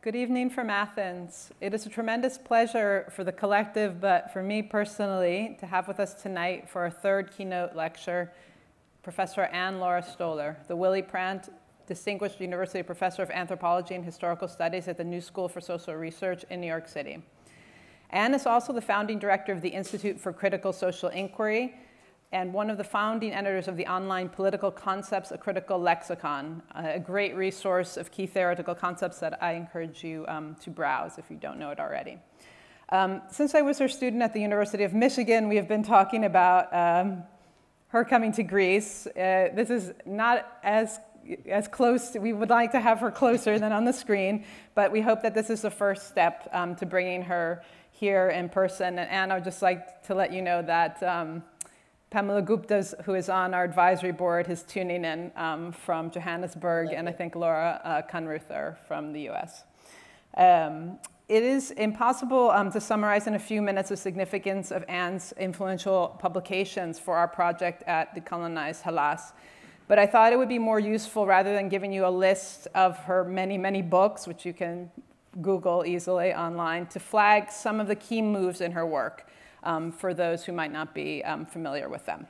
Good evening from Athens. It is a tremendous pleasure for the collective, but for me personally, to have with us tonight for our third keynote lecture, Professor Anne Laura Stoller, the Willy Brandt Distinguished University Professor of Anthropology and Historical Studies at the New School for Social Research in New York City. Anne is also the founding director of the Institute for Critical Social Inquiry and one of the founding editors of the online Political Concepts, a Critical Lexicon, a great resource of key theoretical concepts that I encourage you to browse if you don't know it already. Since I was her student at the University of Michigan, we have been talking about her coming to Greece. This is not as close, we would like to have her closer than on the screen, but we hope that this is the first step to bringing her here in person. And Anne, I would just like to let you know that Pamela Gupta, who is on our advisory board, is tuning in from Johannesburg, and I think Laura Kunruther from the US. It is impossible to summarize in a few minutes the significance of Anne's influential publications for our project at Decolonize, Hellas. But I thought it would be more useful, rather than giving you a list of her many, many books, which you can Google easily online, to flag some of the key moves in her work for those who might not be familiar with them.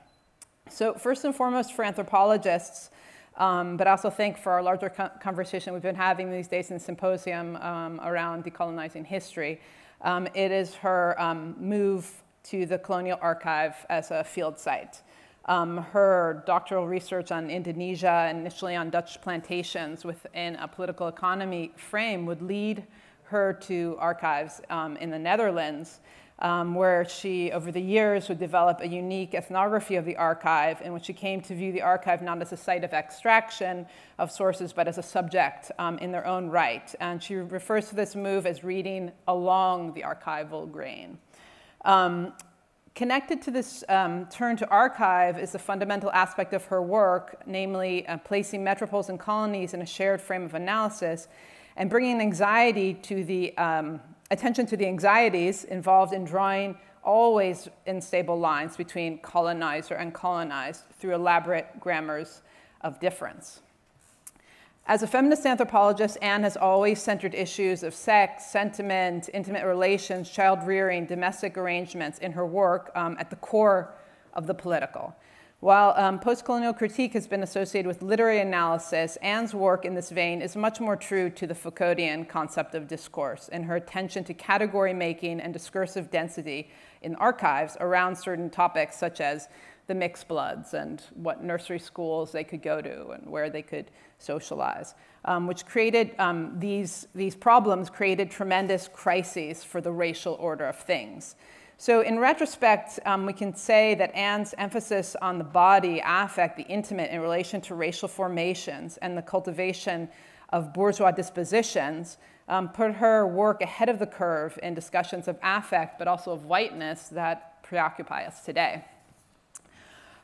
So first and foremost for anthropologists, but also think for our larger conversation we've been having these days in Symposium around decolonizing history, it is her move to the Colonial Archive as a field site. Her doctoral research on Indonesia, initially on Dutch plantations within a political economy frame, would lead her to archives in the Netherlands, where she, over the years, would develop a unique ethnography of the archive in which she came to view the archive not as a site of extraction of sources, but as a subject in their own right. And she refers to this move as reading along the archival grain. Connected to this turn to archive is a fundamental aspect of her work, namely placing metropoles and colonies in a shared frame of analysis and bringing anxiety to the attention to the anxieties involved in drawing always unstable lines between colonizer and colonized through elaborate grammars of difference. As a feminist anthropologist, Anne has always centered issues of sex, sentiment, intimate relations, child rearing, domestic arrangements in her work at the core of the political. While post-colonial critique has been associated with literary analysis, Anne's work in this vein is much more true to the Foucauldian concept of discourse in her attention to category making and discursive density in archives around certain topics such as the mixed bloods and what nursery schools they could go to and where they could socialize, which created these problems created tremendous crises for the racial order of things. So in retrospect, we can say that Anne's emphasis on the body, affect, the intimate in relation to racial formations and the cultivation of bourgeois dispositions put her work ahead of the curve in discussions of affect, but also of whiteness that preoccupy us today.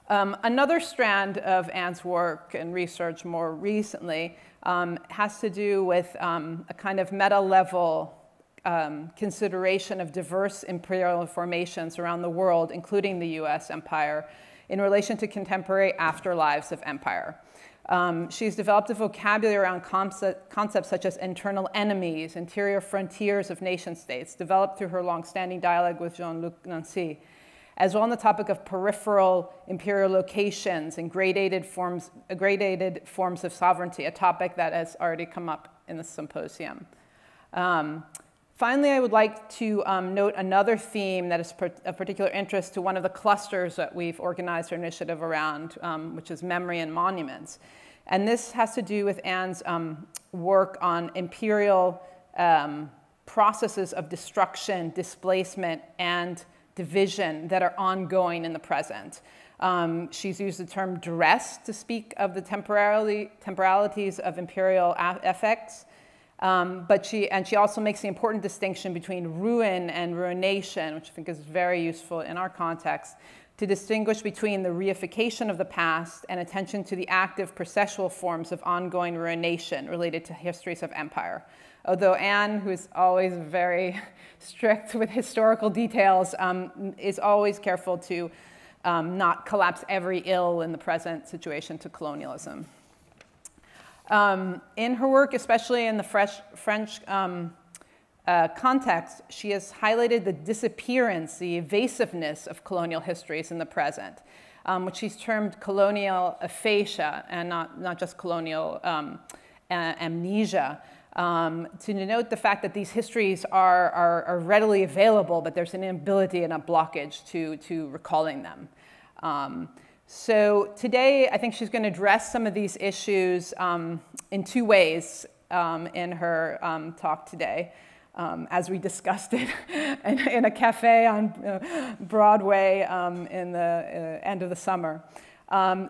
Another strand of Anne's work and research more recently has to do with a kind of meta-level consideration of diverse imperial formations around the world, including the US empire, in relation to contemporary afterlives of empire. She's developed a vocabulary around concepts such as internal enemies, interior frontiers of nation states, developed through her long-standing dialogue with Jean-Luc Nancy, as well on the topic of peripheral imperial locations and gradated forms of sovereignty, a topic that has already come up in the symposium. Finally, I would like to note another theme that is of particular interest to one of the clusters that we've organized our initiative around, which is memory and monuments. And this has to do with Anne's work on imperial processes of destruction, displacement, and division that are ongoing in the present. She's used the term duress to speak of the temporalities of imperial effects. But she also makes the important distinction between ruin and ruination, which I think is very useful in our context, to distinguish between the reification of the past and attention to the active processual forms of ongoing ruination related to histories of empire. Although Anne, who is always very strict with historical details, is always careful to not collapse every ill in the present situation to colonialism. In her work, especially in the French context, she has highlighted the disappearance, the evasiveness of colonial histories in the present, which she's termed colonial aphasia, and not just colonial amnesia, to denote the fact that these histories are readily available, but there's an inability and a blockage to recalling them. So today, I think she's going to address some of these issues in two ways in her talk today. As we discussed it in a cafe on Broadway in the end of the summer.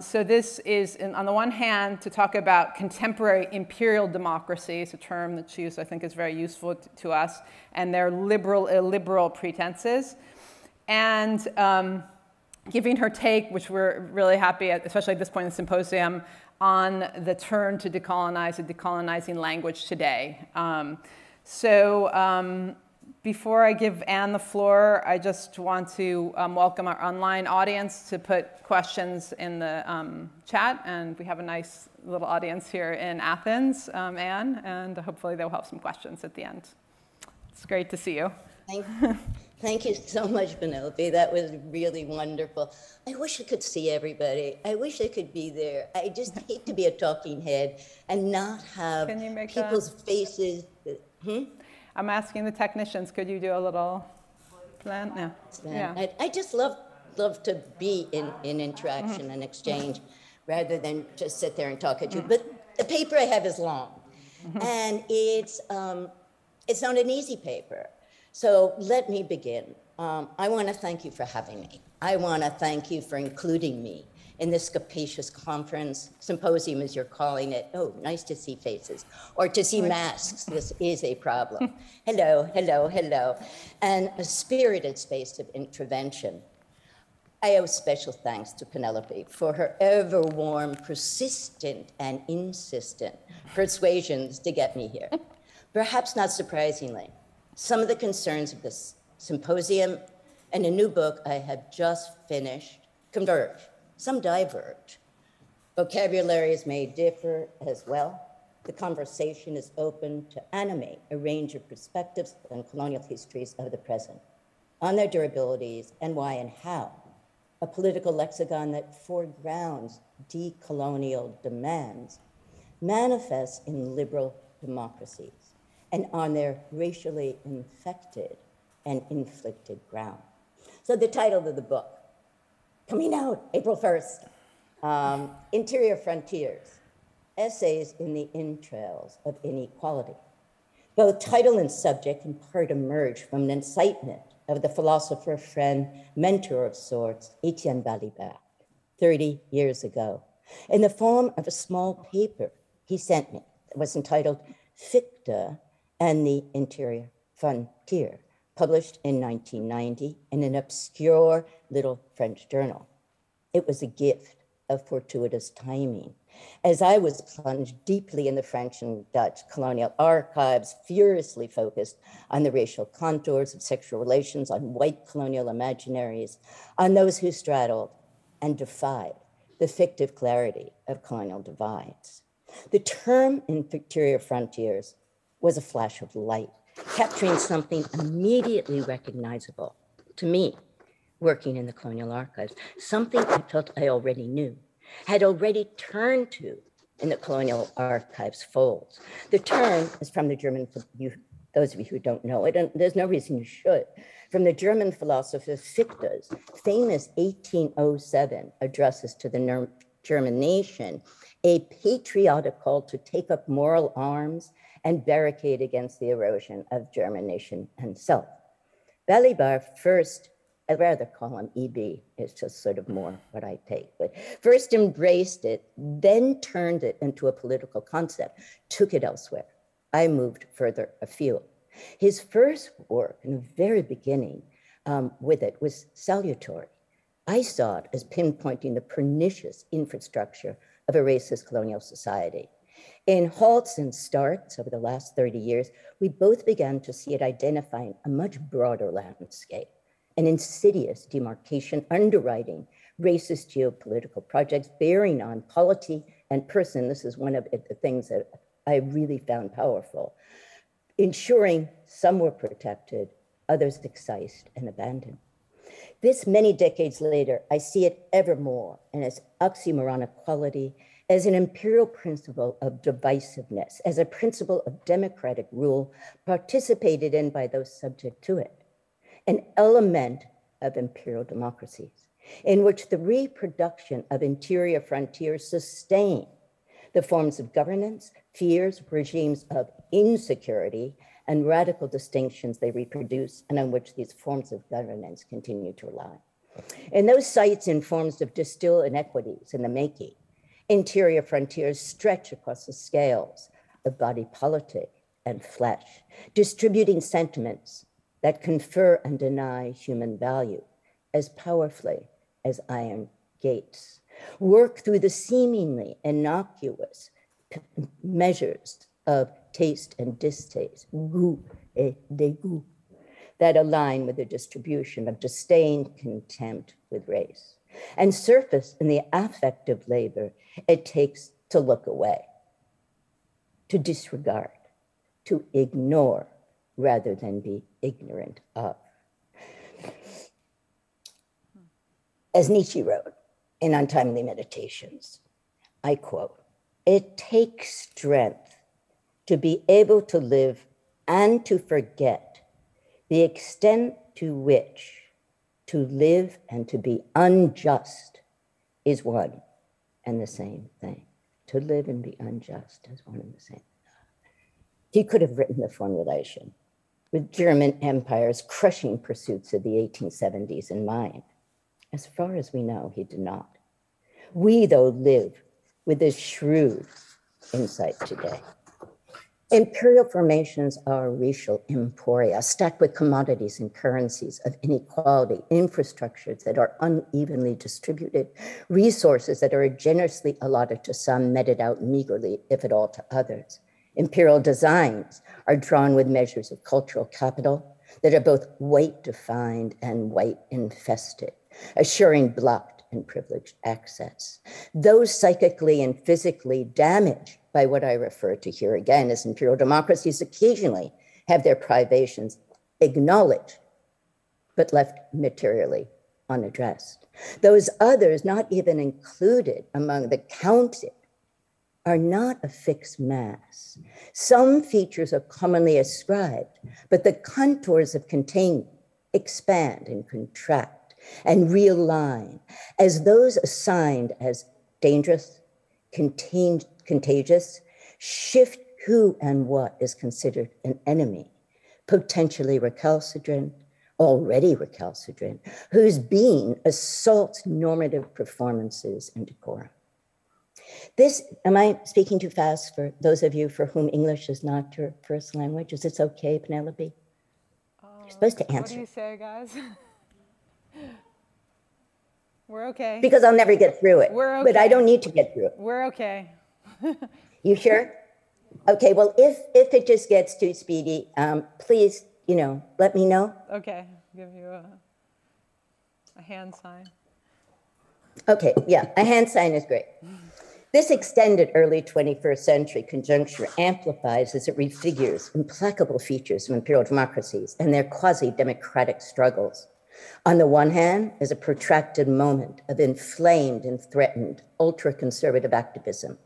So this is, on the one hand, to talk about contemporary imperial democracy. It's a term that she used, I think, is very useful to us, and their liberal, illiberal pretenses. And giving her take, which we're really happy at, especially at this point in the symposium, on the turn to decolonize, a decolonizing language today. So before I give Anne the floor, I just want to welcome our online audience to put questions in the chat. And we have a nice little audience here in Athens, Anne, and hopefully they'll have some questions at the end. It's great to see you. Thank you so much, Penelope. That was really wonderful. I wish I could see everybody. I wish I could be there. I just hate to be a talking head and not have people's faces. I'm asking the technicians, could you do a little plan? No. Yeah. I just love to be in interaction and exchange rather than just sit there and talk at you. But the paper I have is long, and it's not an easy paper. So let me begin. I want to thank you for having me. I want to thank you for including me in this capacious conference, symposium as you're calling it. Oh, nice to see faces, or to see masks. This is a problem. Hello, hello, hello. And a spirited space of intervention. I owe special thanks to Penelope for her ever warm, persistent, and insistent persuasions to get me here. Perhaps not surprisingly, some of the concerns of this symposium and a new book I have just finished converge. Some diverge. Vocabularies may differ as well. The conversation is open to animate a range of perspectives on colonial histories of the present, on their durabilities and why and how. A political lexicon that foregrounds decolonial demands manifests in liberal democracies and on their racially infected and inflicted ground. So the title of the book, coming out April 1st, Interior Frontiers, Essays in the Entrails of Inequality. Both title and subject in part emerge from an incitement of the philosopher, friend, mentor of sorts, Etienne Balibar, 30 years ago, in the form of a small paper he sent me that was entitled Ficta and the Interior Frontier, published in 1990 in an obscure little French journal. It was a gift of fortuitous timing, as I was plunged deeply in the French and Dutch colonial archives, furiously focused on the racial contours of sexual relations, on white colonial imaginaries, on those who straddled and defied the fictive clarity of colonial divides. The term Interior Frontiers was a flash of light, capturing something immediately recognizable to me, working in the colonial archives, something I felt I already knew, had already turned to in the colonial archives folds. The term is from the German, those of you who don't know it, and there's no reason you should, from the German philosopher Fichte's famous 1807 addresses to the German nation, a patriotic call to take up moral arms and barricade against the erosion of German nation and self. Balibar first, I'd rather call him EB, it's just sort of more what I take, but first embraced it, then turned it into a political concept, took it elsewhere. I moved further afield. His first work in the very beginning with it was salutary. I saw it as pinpointing the pernicious infrastructure of a racist colonial society. In halts and starts over the last 30 years, we both began to see it identifying a much broader landscape, an insidious demarcation, underwriting racist geopolitical projects bearing on polity and person. This is one of the things that I really found powerful. Ensuring some were protected, others excised and abandoned. This many decades later, I see it ever more in its oxymoronic quality as an imperial principle of divisiveness, as a principle of democratic rule participated in by those subject to it, an element of imperial democracies, in which the reproduction of interior frontiers sustain the forms of governance, fears, regimes of insecurity, and radical distinctions they reproduce, and on which these forms of governance continue to rely. In those sites and forms of distilled inequities in the making, interior frontiers stretch across the scales of body politic and flesh, distributing sentiments that confer and deny human value as powerfully as iron gates, work through the seemingly innocuous measures of taste and distaste, goût et dégoût, that align with the distribution of disdain, contempt with race, and surface in the affective labor it takes to look away, to disregard, to ignore, rather than be ignorant of. As Nietzsche wrote in Untimely Meditations, I quote, "It takes strength to be able to live and to forget the extent to which to live and to be unjust is one and the same thing." To live and be unjust is one and the same. He could have written the formulation with German Empire's crushing pursuits of the 1870s in mind. As far as we know, he did not. We, though, live with this shrewd insight today. Imperial formations are racial emporia, stacked with commodities and currencies of inequality, infrastructures that are unevenly distributed, resources that are generously allotted to some, meted out meagerly, if at all, to others. Imperial designs are drawn with measures of cultural capital that are both white defined and white infested, assuring blocked and privileged access. Those psychically and physically damaged by what I refer to here again as imperial democracies occasionally have their privations acknowledged, but left materially unaddressed. Those others not even included among the counted are not a fixed mass. Some features are commonly ascribed, but the contours of containment expand and contract and realign as those assigned as dangerous, contagious, shift who and what is considered an enemy, potentially recalcitrant, already recalcitrant, whose being assaults normative performances and decorum. This, am I speaking too fast for those of you for whom English is not your first language? Is this okay, Penelope? You're supposed to answer. What do you say, guys? We're okay. Because I'll never get through it. We're okay. But I don't need to get through it. We're okay. You sure? Okay, well, if it just gets too speedy, please, let me know. Okay, give you a hand sign. Okay, yeah, a hand sign is great. This extended early 21st century conjuncture amplifies as it refigures implacable features of imperial democracies and their quasi-democratic struggles. On the one hand, is a protracted moment of inflamed and threatened ultra-conservative activism.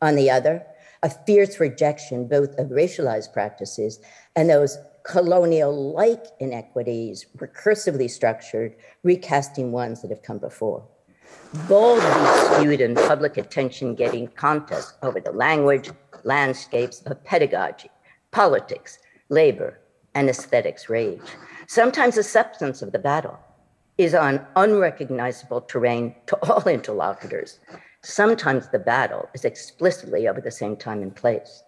On the other, a fierce rejection both of racialized practices and those colonial-like inequities, recursively structured, recasting ones that have come before. Boldly skewed in public attention-getting contests over the language, landscapes of pedagogy, politics, labor, and aesthetics rage. Sometimes the substance of the battle is on unrecognizable terrain to all interlocutors. Sometimes the battle is explicitly over the same time and place.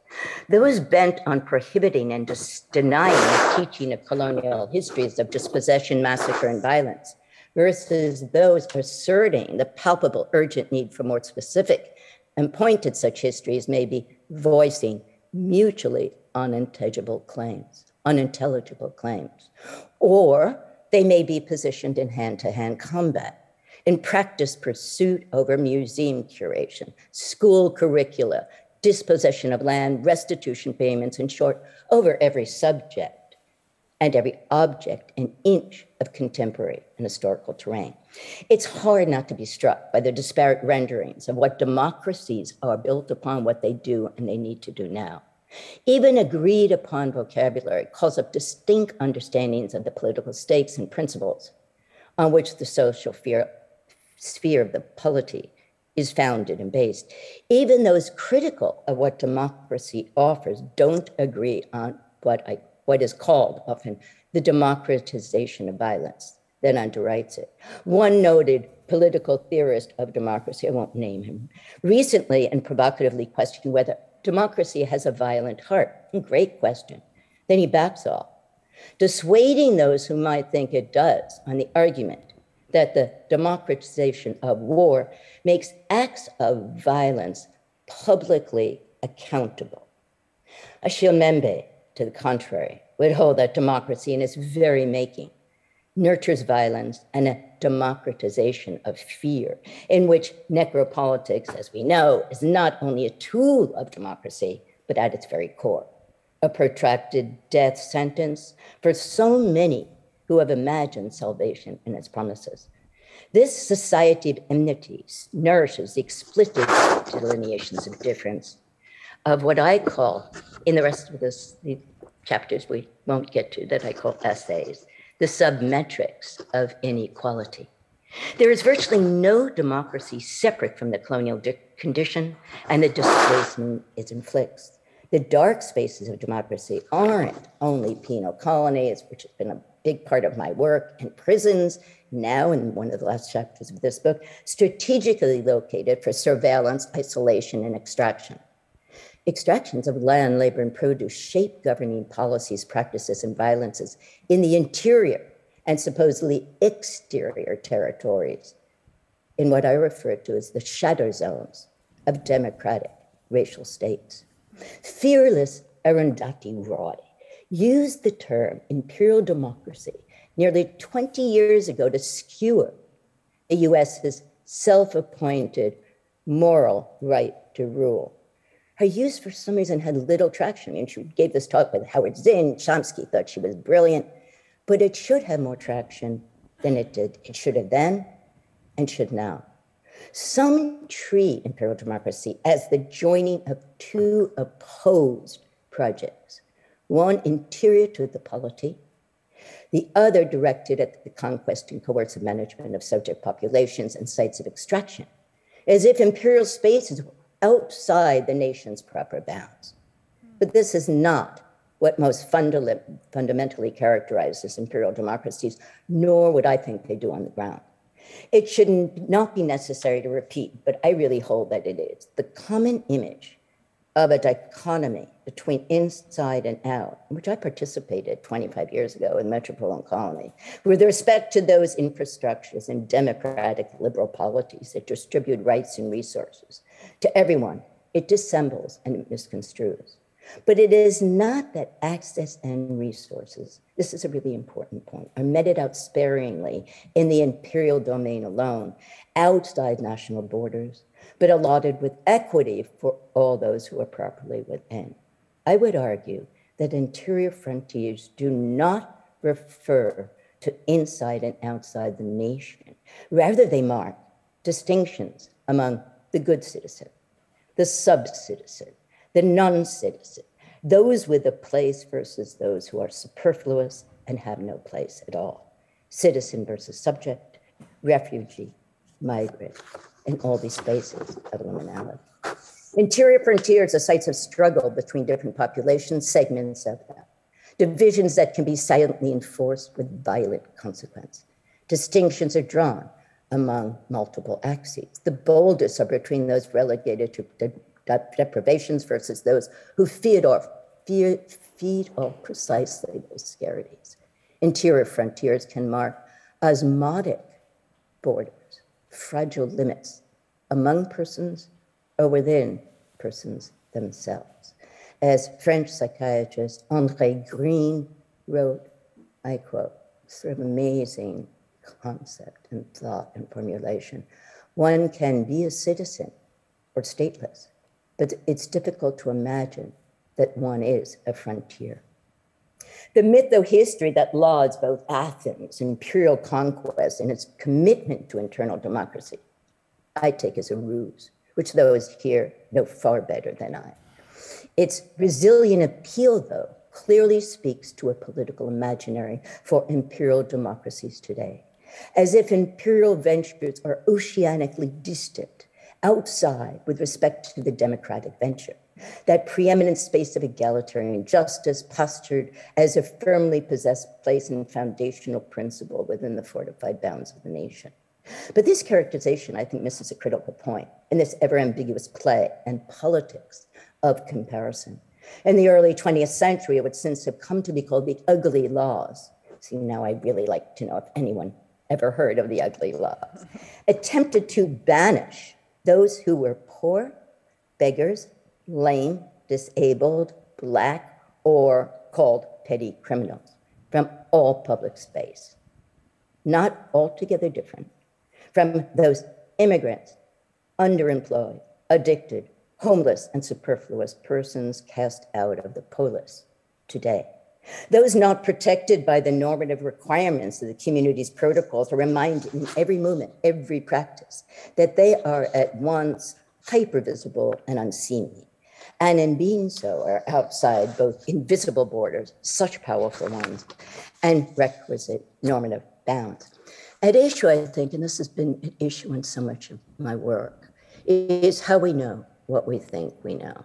Those bent on prohibiting and denying the teaching of colonial histories of dispossession, massacre, and violence, versus those asserting the palpable urgent need for more specific and pointed such histories may be voicing mutually unintelligible claims, or they may be positioned in hand-to-hand combat, in practice pursuit over museum curation, school curricula, dispossession of land, restitution payments, in short, over every subject and every object and inch of contemporary and historical terrain. It's hard not to be struck by the disparate renderings of what democracies are built upon, what they do and they need to do now. Even agreed upon vocabulary calls up distinct understandings of the political stakes and principles on which the social sphere of the polity is founded and based. Even those critical of what democracy offers don't agree on what is called often the democratization of violence that underwrites it. One noted political theorist of democracy, I won't name him, recently and provocatively questioned whether democracy has a violent heart. Great question. Then he backs off, dissuading those who might think it does on the argument that the democratization of war makes acts of violence publicly accountable. Achille Mbembe, to the contrary, would hold that democracy in its very making nurtures violence and a democratization of fear, in which necropolitics, as we know, is not only a tool of democracy, but at its very core, a protracted death sentence for so many who have imagined salvation in its promises. This society of enmities nourishes the explicit delineations of difference of what I call, in the rest of the chapters we won't get to, that I call essays, the submetrics of inequality. There is virtually no democracy separate from the colonial condition and the displacement it inflicts. The dark spaces of democracy aren't only penal colonies, which has been a big part of my work, and prisons, now in one of the last chapters of this book, strategically located for surveillance, isolation, and extraction. Extractions of land, labor, and produce shape governing policies, practices, and violences in the interior and supposedly exterior territories in what I refer to as the shadow zones of democratic racial states. Fearless Arundhati Roy used the term imperial democracy nearly 20 years ago to skewer the US's self-appointed moral right to rule. Her use for some reason had little traction. I mean, she gave this talk with Howard Zinn. Chomsky thought she was brilliant, but it should have more traction than it did. It should have then and should now. Some treat imperial democracy as the joining of two opposed projects, one interior to the polity, the other directed at the conquest and coercive management of subject populations and sites of extraction, as if imperial spaces were outside the nation's proper bounds. But this is not what most fundamentally characterizes imperial democracies, nor would I think they do on the ground. It should not be necessary to repeat, but I really hold that it is. The common image of a dichotomy between inside and out, in which I participated 25 years ago in metropole and colony, with respect to those infrastructures and democratic liberal polities that distribute rights and resources to everyone, it dissembles and it misconstrues. But it is not that access and resources, this is a really important point, are meted out sparingly in the imperial domain alone, outside national borders, but allotted with equity for all those who are properly within. I would argue that interior frontiers do not refer to inside and outside the nation. Rather, they mark distinctions among the good citizen, the sub-citizen, the non-citizen, those with a place versus those who are superfluous and have no place at all, citizen versus subject, refugee, migrant, in all these spaces of liminality. Interior frontiers are sites of struggle between different populations, segments of them, divisions that can be silently enforced with violent consequence. Distinctions are drawn among multiple axes. The boldest are between those relegated to deprivations versus those who feed off precisely those scarities. Interior frontiers can mark osmotic borders, fragile limits among persons or within persons themselves. As French psychiatrist André Green wrote, I quote, sort of amazing concept and thought and formulation. One can be a citizen or stateless, but it's difficult to imagine that one is a frontier. The mytho-history that lauds both Athens' imperial conquest and its commitment to internal democracy, I take as a ruse, which those here know far better than I. Its resilient appeal, though, clearly speaks to a political imaginary for imperial democracies today, as if imperial ventures are oceanically distant, outside with respect to the democratic venture, that preeminent space of egalitarian justice postured as a firmly possessed place and foundational principle within the fortified bounds of the nation. But this characterization, I think, misses a critical point in this ever-ambiguous play and politics of comparison. In the early 20th century, it would since have come to be called the ugly laws. See, now I'd really like to know if anyone ever heard of the ugly laws. Attempted to banish those who were poor, beggars, lame, disabled, Black, or called petty criminals from all public space. Not altogether different from those immigrants, underemployed, addicted, homeless, and superfluous persons cast out of the polis today. Those not protected by the normative requirements of the community's protocols are reminded in every movement, every practice, that they are at once hypervisible and unseemly. And in being so are outside both invisible borders, such powerful ones, and requisite normative bounds. At issue, I think, and this has been an issue in so much of my work, is how we know what we think we know.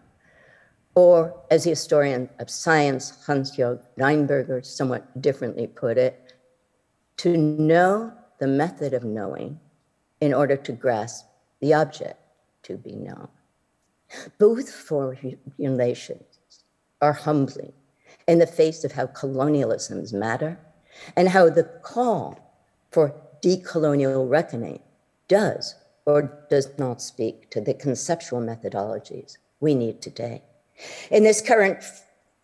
Or, as the historian of science, Hans-Jörg Reinberger, somewhat differently put it, to know the method of knowing in order to grasp the object to be known. Both formulations are humbling in the face of how colonialisms matter and how the call for decolonial reckoning does or does not speak to the conceptual methodologies we need today. In this current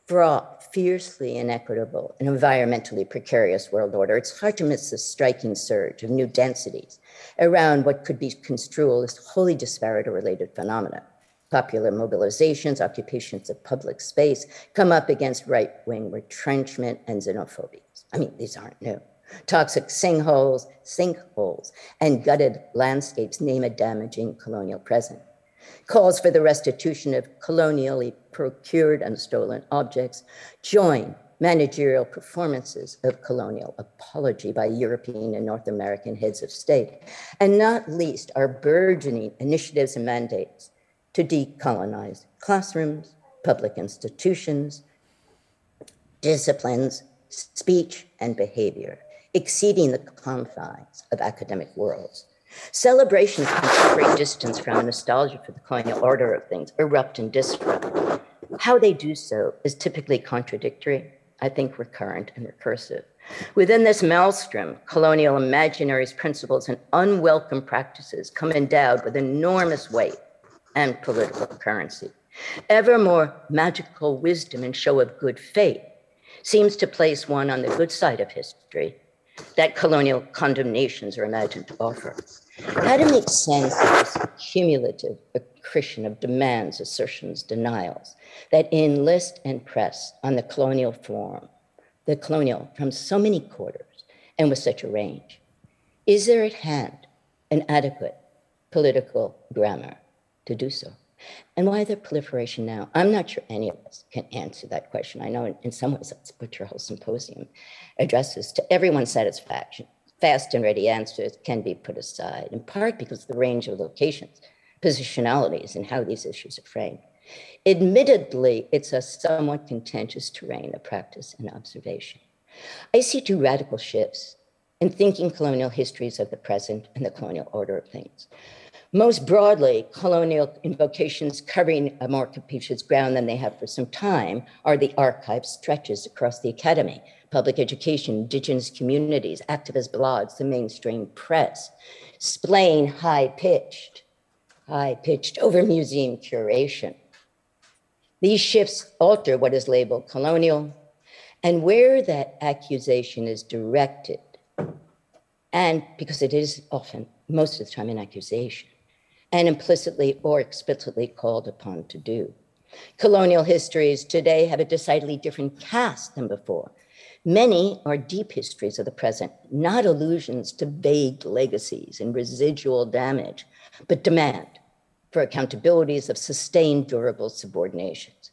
fraught, fiercely inequitable, and environmentally precarious world order, it's hard to miss the striking surge of new densities around what could be construed as wholly disparate or related phenomena. Popular mobilizations, occupations of public space come up against right-wing retrenchment and xenophobia. I mean, these aren't new. Toxic sinkholes, and gutted landscapes name a damaging colonial present. Calls for the restitution of colonially procured and stolen objects join managerial performances of colonial apology by European and North American heads of state, and not least our burgeoning initiatives and mandates to decolonize classrooms, public institutions, disciplines, speech, and behavior, exceeding the confines of academic worlds. Celebrations of contemporary distance from a nostalgia for the colonial order of things erupt and disrupt. How they do so is typically contradictory, I think recurrent and recursive. Within this maelstrom, colonial imaginaries, principles, and unwelcome practices come endowed with enormous weight and political currency. Ever more magical wisdom and show of good faith seems to place one on the good side of history that colonial condemnations are imagined to offer. How to make sense of this cumulative accretion of demands, assertions, denials that enlist and press on the colonial form, the colonial from so many quarters and with such a range? Is there at hand an adequate political grammar to do so? And why the proliferation now? I'm not sure any of us can answer that question. I know in some ways that's what your whole symposium addresses. To everyone's satisfaction, fast and ready answers can be put aside, in part because of the range of locations, positionalities, and how these issues are framed. Admittedly, it's a somewhat contentious terrain of practice and observation. I see two radical shifts in thinking colonial histories of the present and the colonial order of things. Most broadly, colonial invocations covering a more capacious ground than they have for some time are the archive stretches across the academy, public education, indigenous communities, activist blogs, the mainstream press, splaying high-pitched over museum curation. These shifts alter what is labeled colonial And where that accusation is directed, and because it is often, most of the time, an accusation, and implicitly or explicitly called upon to do. Colonial histories today have a decidedly different cast than before. Many are deep histories of the present, not allusions to vague legacies and residual damage, but demand for accountabilities of sustained, durable subordinations.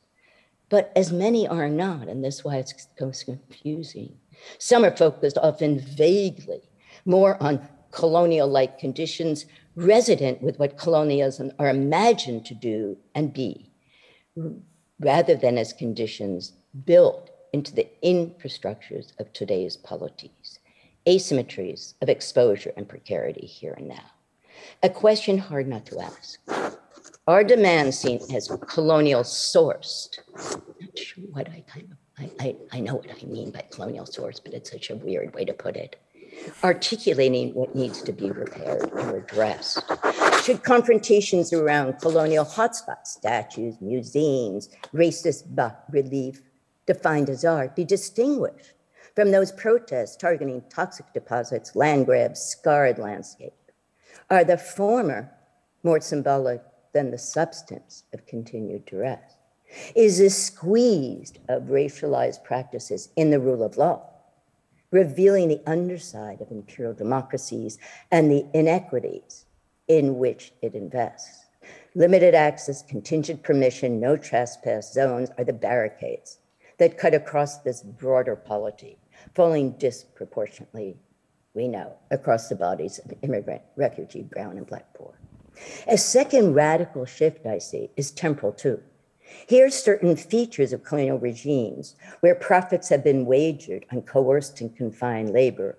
But as many are not, and that's why it's confusing. Some are focused often vaguely, more on colonial-like conditions resident with what colonialism are imagined to do and be, rather than as conditions built into the infrastructures of today's polities, asymmetries of exposure and precarity here and now. A question hard not to ask. Are demands seen as colonial sourced? Not sure what I know what I mean by colonial source, but it's such a weird way to put it. Articulating what needs to be repaired or addressed. Should confrontations around colonial hotspots, statues, museums, racist bas-relief defined as art, be distinguished from those protests targeting toxic deposits, land grabs, scarred landscape? Are the former more symbolic than the substance of continued duress? Is this squeezed of racialized practices in the rule of law, revealing the underside of imperial democracies and the inequities in which it invests? Limited access, contingent permission, no trespass zones are the barricades that cut across this broader polity, falling disproportionately, we know, across the bodies of immigrant, refugee, brown, and Black poor. A second radical shift I see is temporal too. Here, certain features of colonial regimes where profits have been wagered on coerced and confined labor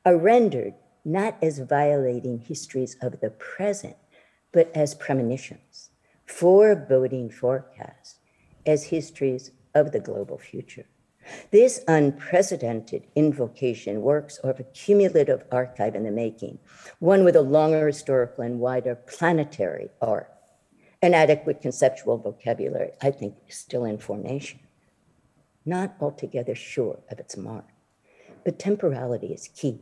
are rendered not as violating histories of the present, but as premonitions, foreboding forecasts, as histories of the global future. This unprecedented invocation works of a cumulative archive in the making, one with a longer historical and wider planetary arc. An adequate conceptual vocabulary, I think, is still in formation. Not altogether sure of its mark, but temporality is key.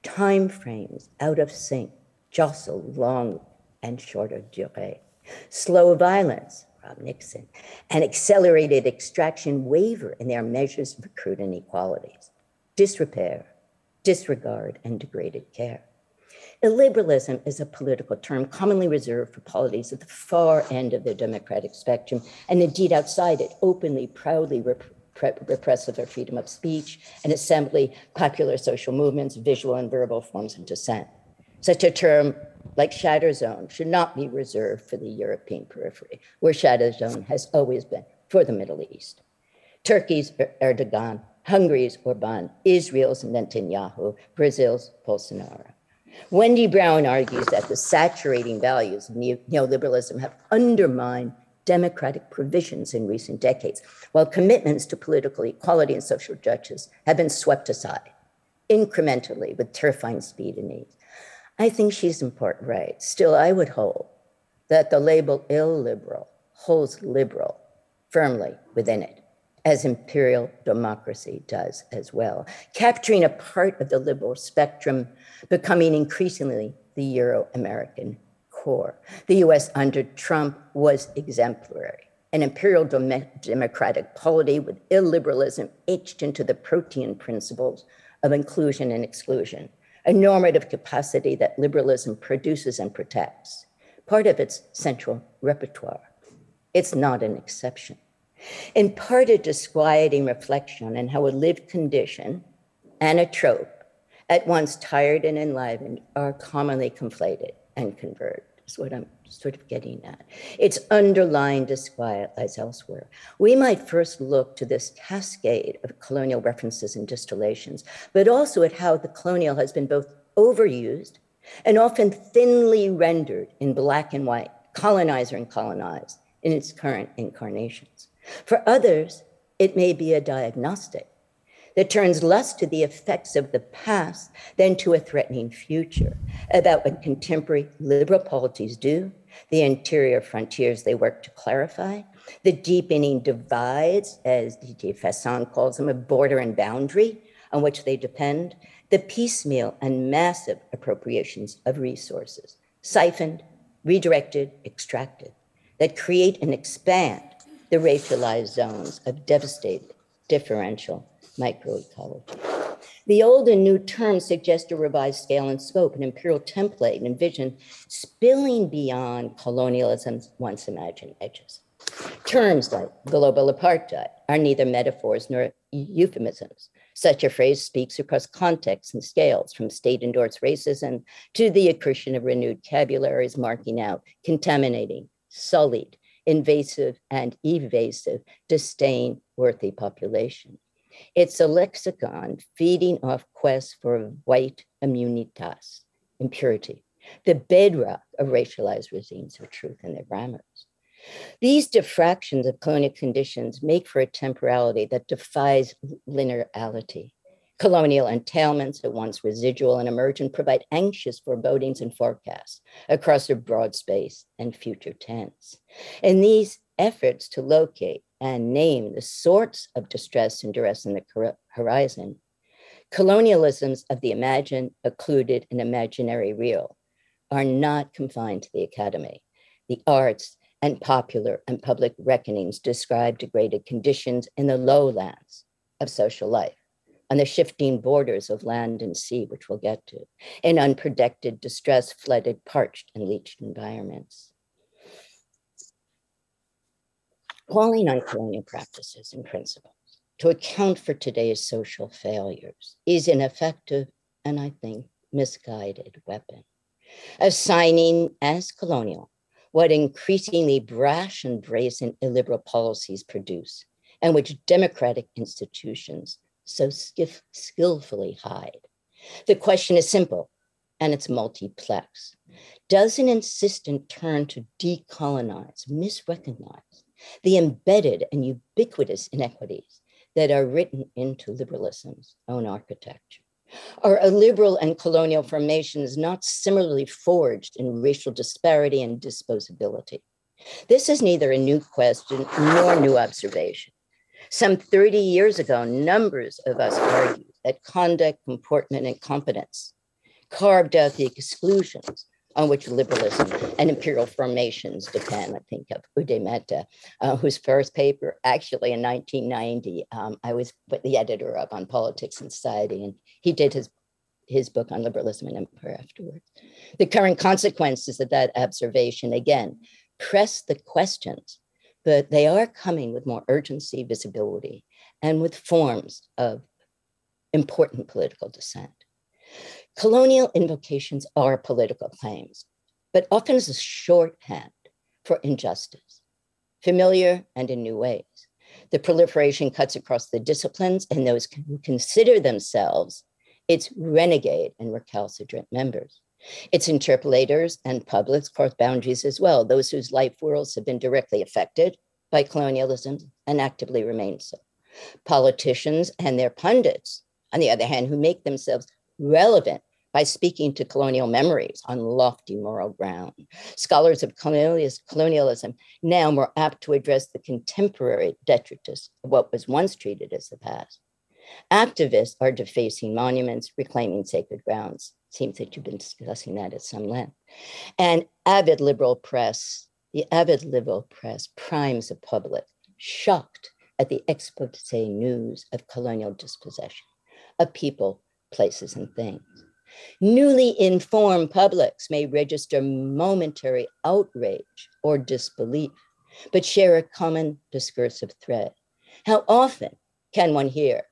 Time frames out of sync jostle long and shorter durée. Slow violence, Rob Nixon, and accelerated extraction waver in their measures of crude inequalities. Disrepair, disregard, and degraded care. Illiberalism is a political term commonly reserved for polities at the far end of the democratic spectrum, and indeed outside it, openly, proudly repressive of freedom of speech and assembly, popular social movements, visual and verbal forms of dissent. Such a term like shadow zone should not be reserved for the European periphery, where shadow zone has always been for the Middle East. Turkey's Erdogan, Hungary's Orban, Israel's Netanyahu, Brazil's Bolsonaro. Wendy Brown argues that the saturating values of neoliberalism have undermined democratic provisions in recent decades, while commitments to political equality and social justice have been swept aside, incrementally with terrifying speed and ease. I think she's in part right. Still, I would hold that the label illiberal holds liberal firmly within it, as Imperial Democracy does as well, capturing a part of the liberal spectrum, becoming increasingly the Euro-American core. The US under Trump was exemplary, an imperial democratic polity with illiberalism etched into the protean principles of inclusion and exclusion, a normative capacity that liberalism produces and protects, part of its central repertoire. It's not an exception. In part, a disquieting reflection on how a lived condition and a trope, at once tired and enlivened, are commonly conflated and converged. That's what I'm sort of getting at. Its underlying disquiet lies elsewhere. We might first look to this cascade of colonial references and distillations, but also at how the colonial has been both overused and often thinly rendered in black and white, colonizer and colonized in its current incarnations. For others, it may be a diagnostic that turns less to the effects of the past than to a threatening future, about what contemporary liberal polities do, the interior frontiers they work to clarify, The deepening divides, as D.T. Fasson calls them, a border and boundary on which they depend, the piecemeal and massive appropriations of resources, siphoned, redirected, extracted, that create and expand the racialized zones of devastated, differential microecology. The old and new terms suggest a revised scale and scope, an imperial template and vision spilling beyond colonialism's once imagined edges. Terms like global apartheid are neither metaphors nor euphemisms. Such a phrase speaks across contexts and scales, from state-endorsed racism to the accretion of renewed vocabularies marking out, contaminating, sullied, invasive, and evasive, disdain-worthy population. It's a lexicon feeding off quests for white immunitas, impurity, the bedrock of racialized regimes of truth in their grammars. These diffractions of colonial conditions make for a temporality that defies linearity. Colonial entailments, at once residual and emergent, provide anxious forebodings and forecasts across a broad space and future tense. And these efforts to locate and name the sorts of distress and duress in the horizon, colonialisms of the imagined, occluded, and imaginary real are not confined to the academy. The arts and popular and public reckonings describe degraded conditions in the lowlands of social life, on the shifting borders of land and sea, which we'll get to, in unprotected, distress, flooded, parched, and leached environments. Calling on colonial practices and principles to account for today's social failures is an effective and, I think, misguided weapon. Assigning as colonial what increasingly brash and brazen illiberal policies produce, and which democratic institutions so skillfully hide. The question is simple, and it's multiplex. Does an insistent turn to decolonize misrecognize the embedded and ubiquitous inequities that are written into liberalism's own architecture? Are illiberal and colonial formations not similarly forged in racial disparity and disposability? This is neither a new question nor new observation. Some 30 years ago, numbers of us argued that conduct, comportment, and competence carved out the exclusions on which liberalism and imperial formations depend. I think of Uday Mehta, whose first paper, actually in 1990, I was the editor of on Politics and Society, and he did his book on liberalism and empire afterwards. The current consequences of that observation, again, press the questions, but they are coming with more urgency, visibility, and with forms of important political dissent. Colonial invocations are political claims, but often as a shorthand for injustice, familiar and in new ways. The proliferation cuts across the disciplines and those who consider themselves its renegade and recalcitrant members. Its interpolators and publics cross boundaries as well, those whose life worlds have been directly affected by colonialism and actively remain so. Politicians and their pundits, on the other hand, who make themselves relevant by speaking to colonial memories on lofty moral ground. Scholars of colonialism now more apt to address the contemporary detritus of what was once treated as the past. Activists are defacing monuments, reclaiming sacred grounds. Seems that you've been discussing that at some length. And the avid liberal press primes the public, shocked at the expose news of colonial dispossession of people, places, and things. Newly informed publics may register momentary outrage or disbelief, but share a common discursive thread. How often can one hear,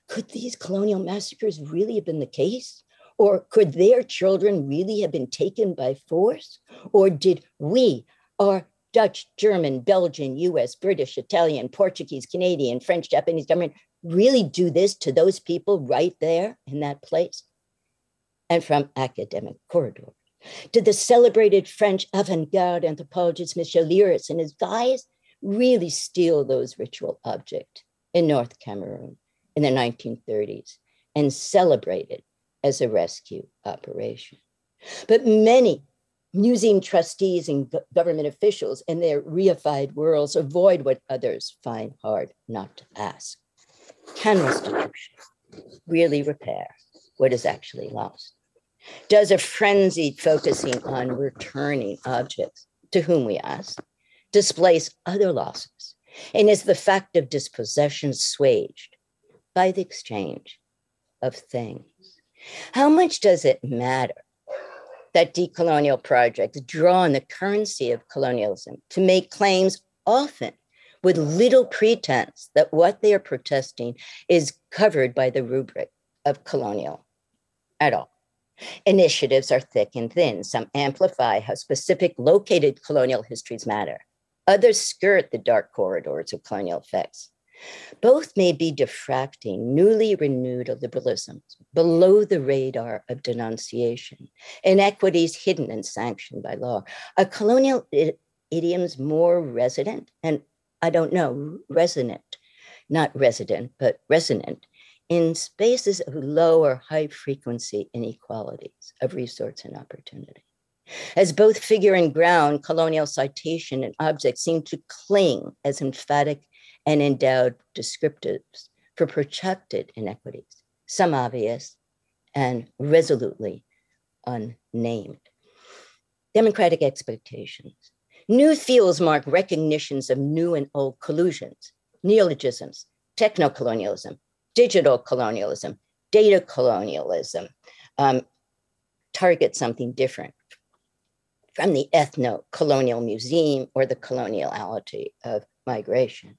could these colonial massacres really have been the case? Or could their children really have been taken by force? Or did we, our Dutch, German, Belgian, US, British, Italian, Portuguese, Canadian, French, Japanese government really do this to those people right there in that place? And from academic corridors, did the celebrated French avant-garde anthropologist Michel Leiris and his guys really steal those ritual objects in North Cameroon in the 1930s and celebrate it as a rescue operation? But many museum trustees and government officials in their reified worlds avoid what others find hard not to ask. Can restitution really repair what is actually lost? Does a frenzied focusing on returning objects, to whom we ask, displace other losses? And is the fact of dispossession swaged by the exchange of things? How much does it matter that decolonial projects draw on the currency of colonialism to make claims often with little pretense that what they are protesting is covered by the rubric of colonial at all? Initiatives are thick and thin. Some amplify how specific located colonial histories matter. Others skirt the dark corridors of colonial effects. Both may be diffracting newly renewed liberalisms below the radar of denunciation, inequities hidden and sanctioned by law. Are colonial idioms more resident, and I don't know, resonant, not resident, but resonant, in spaces of low or high frequency inequalities of resource and opportunity? As both figure and ground, colonial citation and objects seem to cling as emphatic and endowed descriptives for protracted inequities, some obvious and resolutely unnamed. Democratic expectations. New fields mark recognitions of new and old collusions, neologisms, techno-colonialism, digital colonialism, data colonialism, target something different from the ethno-colonial museum or the coloniality of migration.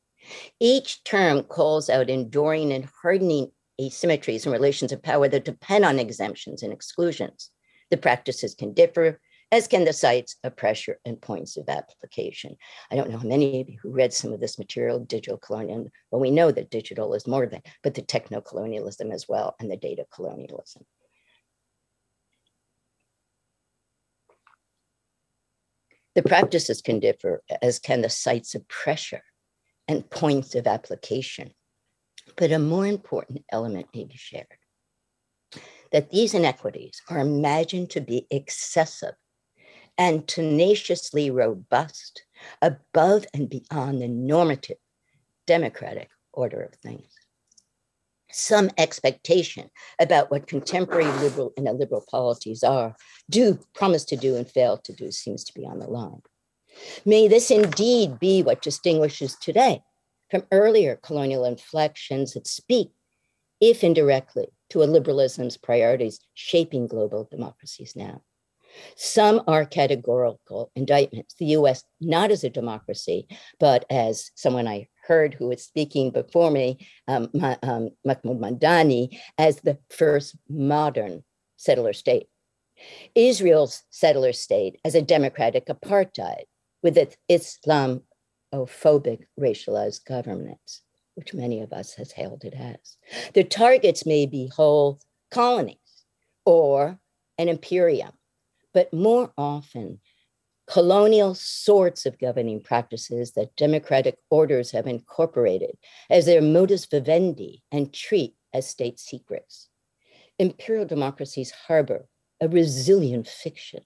Each term calls out enduring and hardening asymmetries and relations of power that depend on exemptions and exclusions. The practices can differ, as can the sites of pressure and points of application. I don't know how many of you who read some of this material, digital colonial, well, we know that digital is more than, but the techno-colonialism as well, and the data colonialism. The practices can differ, as can the sites of pressure and points of application. But a more important element may be shared, that these inequities are imagined to be excessive and tenaciously robust, above and beyond the normative democratic order of things. Some expectation about what contemporary liberal and illiberal polities are, do, promise to do, and fail to do seems to be on the line. May this indeed be what distinguishes today from earlier colonial inflections that speak, if indirectly, to a liberalism's priorities shaping global democracies now. Some are categorical indictments. The US, not as a democracy, but as someone I heard who was speaking before me, Mahmoud Madani, as the first modern settler state. Israel's settler state as a democratic apartheid with its Islamophobic racialized governance, which many of us has hailed it as. The targets may be whole colonies or an imperium, but more often colonial sorts of governing practices that democratic orders have incorporated as their modus vivendi and treat as state secrets. Imperial democracies harbor a resilient fiction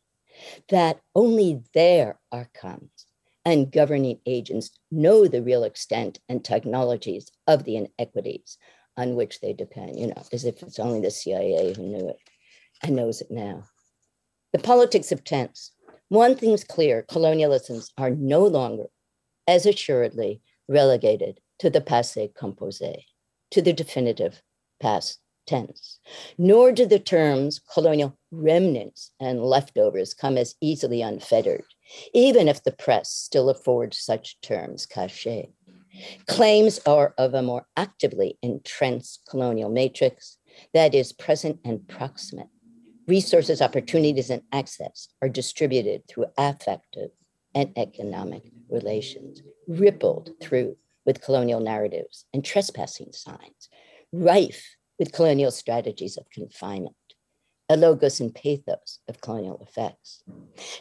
that only their archons and governing agents know the real extent and technologies of the inequities on which they depend, as if it's only the CIA who knew it and knows it now. The politics of tense. One thing's clear, colonialisms are no longer as assuredly relegated to the passé composé, to the definitive past tense, nor do the terms colonial remnants and leftovers come as easily unfettered, even if the press still affords such terms cachet. Claims are of a more actively entrenched colonial matrix that is present and proximate. Resources, opportunities, and access are distributed through affective and economic relations, rippled through with colonial narratives and trespassing signs, rife with colonial strategies of confinement, a logos and pathos of colonial effects.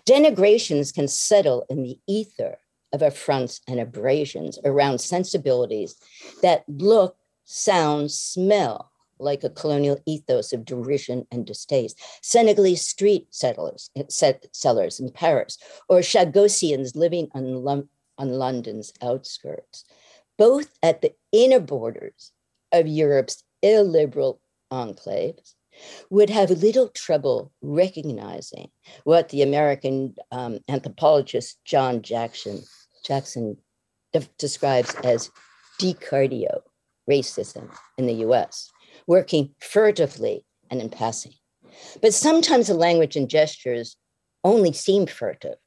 Denigrations can settle in the ether of affronts and abrasions around sensibilities that look, sound, smell like a colonial ethos of derision and distaste, Senegalese street sellers in Paris, or Chagossians living on London's outskirts, both at the inner borders of Europe's illiberal enclaves, would have little trouble recognizing what the American anthropologist John Jackson describes as decardio racism in the US, working furtively and in passing. But sometimes the language and gestures only seem furtive.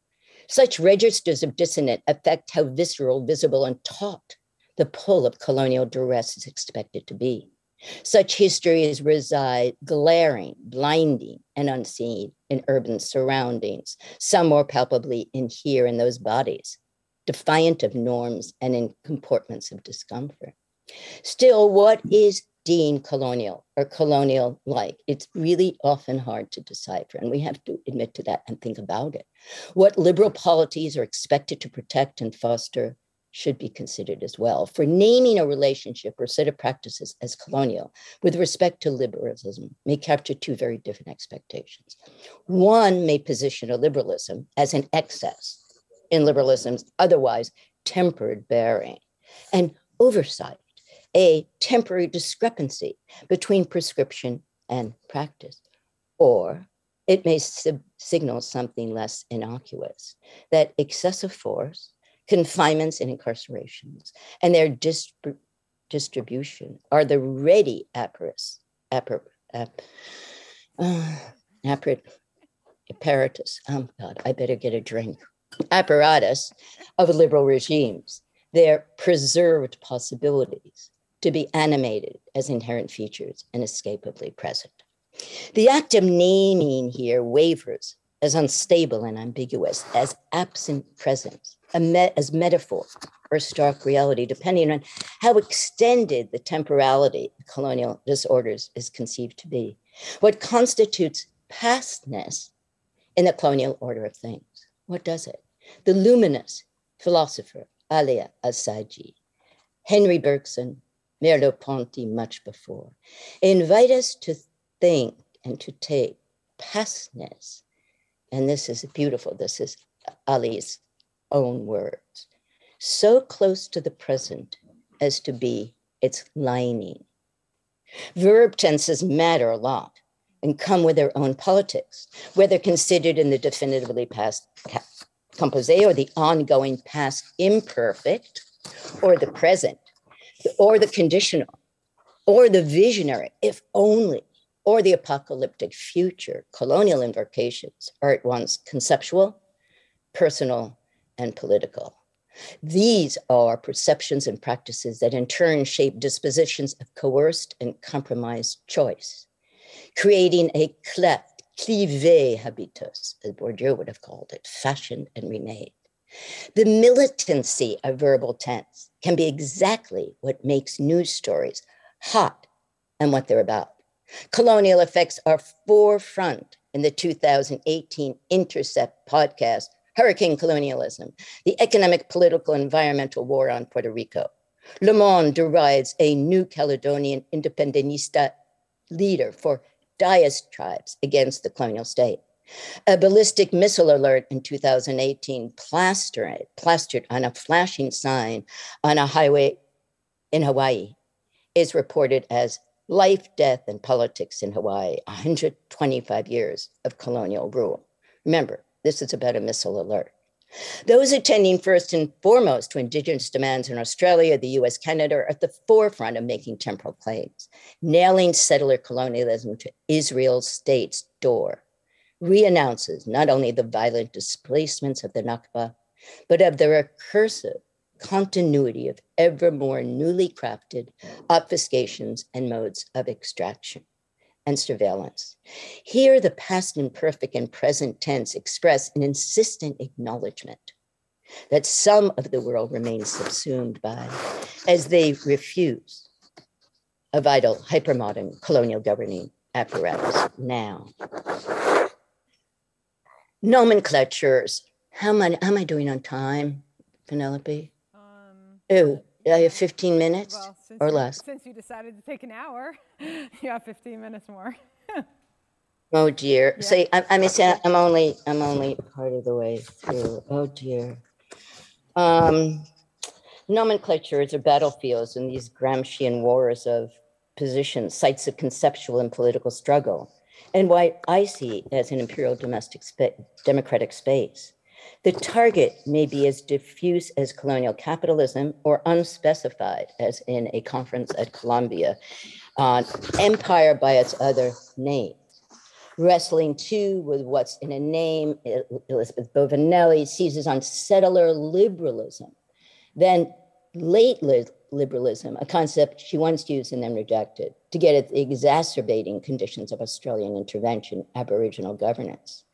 Such registers of dissonance affect how visceral, visible, and taut the pull of colonial duress is expected to be. Such histories reside glaring, blinding, and unseen in urban surroundings, some more palpably in here in those bodies, defiant of norms and in comportments of discomfort. Still, what is deemed colonial or colonial-like? It's really often hard to decipher, and we have to admit to that and think about it. What liberal polities are expected to protect and foster should be considered as well. For naming a relationship or set of practices as colonial with respect to liberalism may capture two very different expectations. One may position a liberalism as an excess in liberalism's otherwise tempered bearing, and oversight, a temporary discrepancy between prescription and practice. Or it may signal something less innocuous, that excessive force, confinements and incarcerations, and their distribution are the ready apparatus, I better get a drink, apparatus of liberal regimes, their preserved possibilities to be animated as inherent features inescapably present. The act of naming here wavers as unstable and ambiguous, as absent presence, as metaphor or stark reality, depending on how extended the temporality of colonial disorders is conceived to be. What constitutes pastness in the colonial order of things? What does it? The luminous philosopher Alia Assaji, Henry Bergson, Merleau-Ponty much before, invite us to think and to take pastness, and this is beautiful, this is Ali's own words, so close to the present as to be its lining. Verb tenses matter a lot and come with their own politics, whether considered in the definitively past composé or the ongoing past imperfect, or the present, or the conditional, or the visionary, if only, or the apocalyptic future. Colonial invocations are at once conceptual, personal, and political. These are perceptions and practices that in turn shape dispositions of coerced and compromised choice, creating a cleft, clivé habitus, as Bourdieu would have called it, fashioned and remade. The militancy of verbal tense can be exactly what makes news stories hot and what they're about. Colonial effects are forefront in the 2018 Intercept podcast, Hurricane Colonialism, the economic, political, environmental war on Puerto Rico. Le Monde derides a New Caledonian independentista leader for diatribes against the colonial state. A ballistic missile alert in 2018 plastered on a flashing sign on a highway in Hawaii is reported as Life, Death, and Politics in Hawaii, 125 years of colonial rule. Remember, this is about a missile alert. Those attending first and foremost to Indigenous demands in Australia, the US, Canada are at the forefront of making temporal claims, nailing settler colonialism to Israel's state's door, reannounces not only the violent displacements of the Nakba, but of the recursive continuity of ever more newly crafted obfuscations and modes of extraction and surveillance. Here, the past imperfect and present tense express an insistent acknowledgement that some of the world remains subsumed by, as they refuse a vital hypermodern colonial governing apparatus now. Nomenclatures. How am I doing on time, Penelope? Oh, I have 15 minutes Well, or less. since you decided to take an hour, you have 15 minutes more. Oh dear. Yeah. See, I'm only part of the way through. Oh dear. Nomenclatures are battlefields in these Gramscian wars of positions, sites of conceptual and political struggle, and what I see as an imperial democratic space. The target may be as diffuse as colonial capitalism or unspecified as in a conference at Columbia on empire by its other name. Wrestling too with what's in a name, Elizabeth Bovinelli seizes on settler liberalism, then late liberalism, a concept she once used and then rejected, to get at the exacerbating conditions of Australian intervention, Aboriginal governance.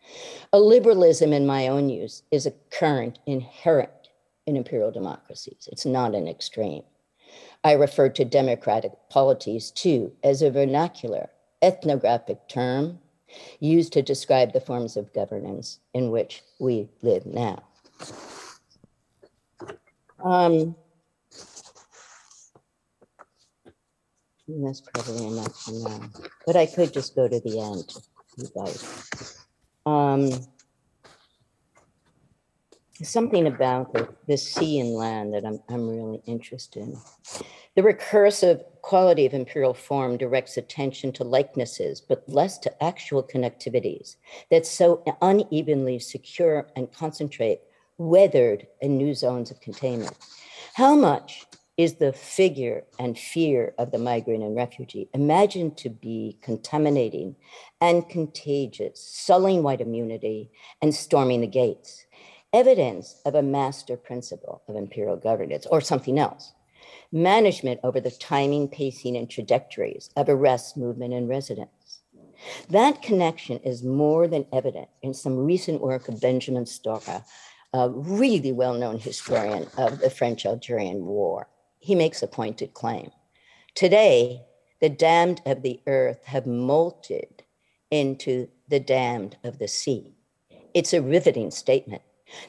A liberalism in my own use is a current inherent in imperial democracies. It's not an extreme. I refer to democratic polities too as a vernacular, ethnographic term used to describe the forms of governance in which we live now. That's probably enough for now, but I could just go to the end, you guys. Something about the sea and land that I'm really interested in. The recursive quality of imperial form directs attention to likenesses, but less to actual connectivities that so unevenly secure and concentrate weathered in new zones of containment. How much is the figure and fear of the migrant and refugee imagined to be contaminating and contagious, sullying white immunity and storming the gates? Evidence of a master principle of imperial governance, or something else. Management over the timing, pacing, and trajectories of arrest, movement, and residence. That connection is more than evident in some recent work of Benjamin Stora, a really well-known historian of the French-Algerian War. He makes a pointed claim. Today, the damned of the earth have molted into the damned of the sea. It's a riveting statement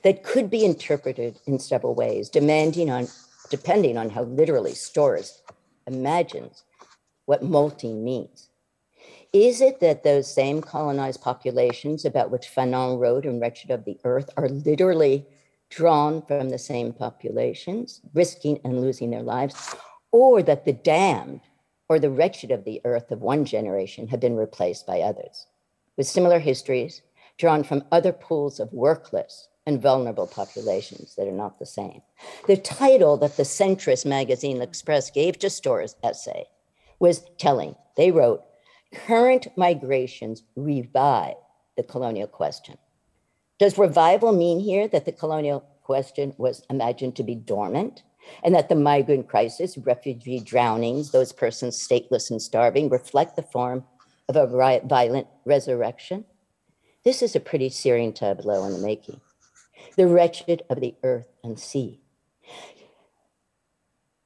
that could be interpreted in several ways, depending on how literally Storrs imagines what molting means. Is it that those same colonized populations about which Fanon wrote in Wretched of the Earth are literally drawn from the same populations, risking and losing their lives, or that the damned or the wretched of the earth of one generation have been replaced by others, with similar histories drawn from other pools of workless and vulnerable populations that are not the same? The title that the centrist magazine L'Express gave to Storrs' essay was telling. They wrote, "Current migrations revive the colonial question." Does revival mean here that the colonial question was imagined to be dormant, and that the migrant crisis, refugee drownings, those persons stateless and starving, reflect the form of a violent resurrection? This is a pretty searing tableau in the making. The wretched of the earth and sea.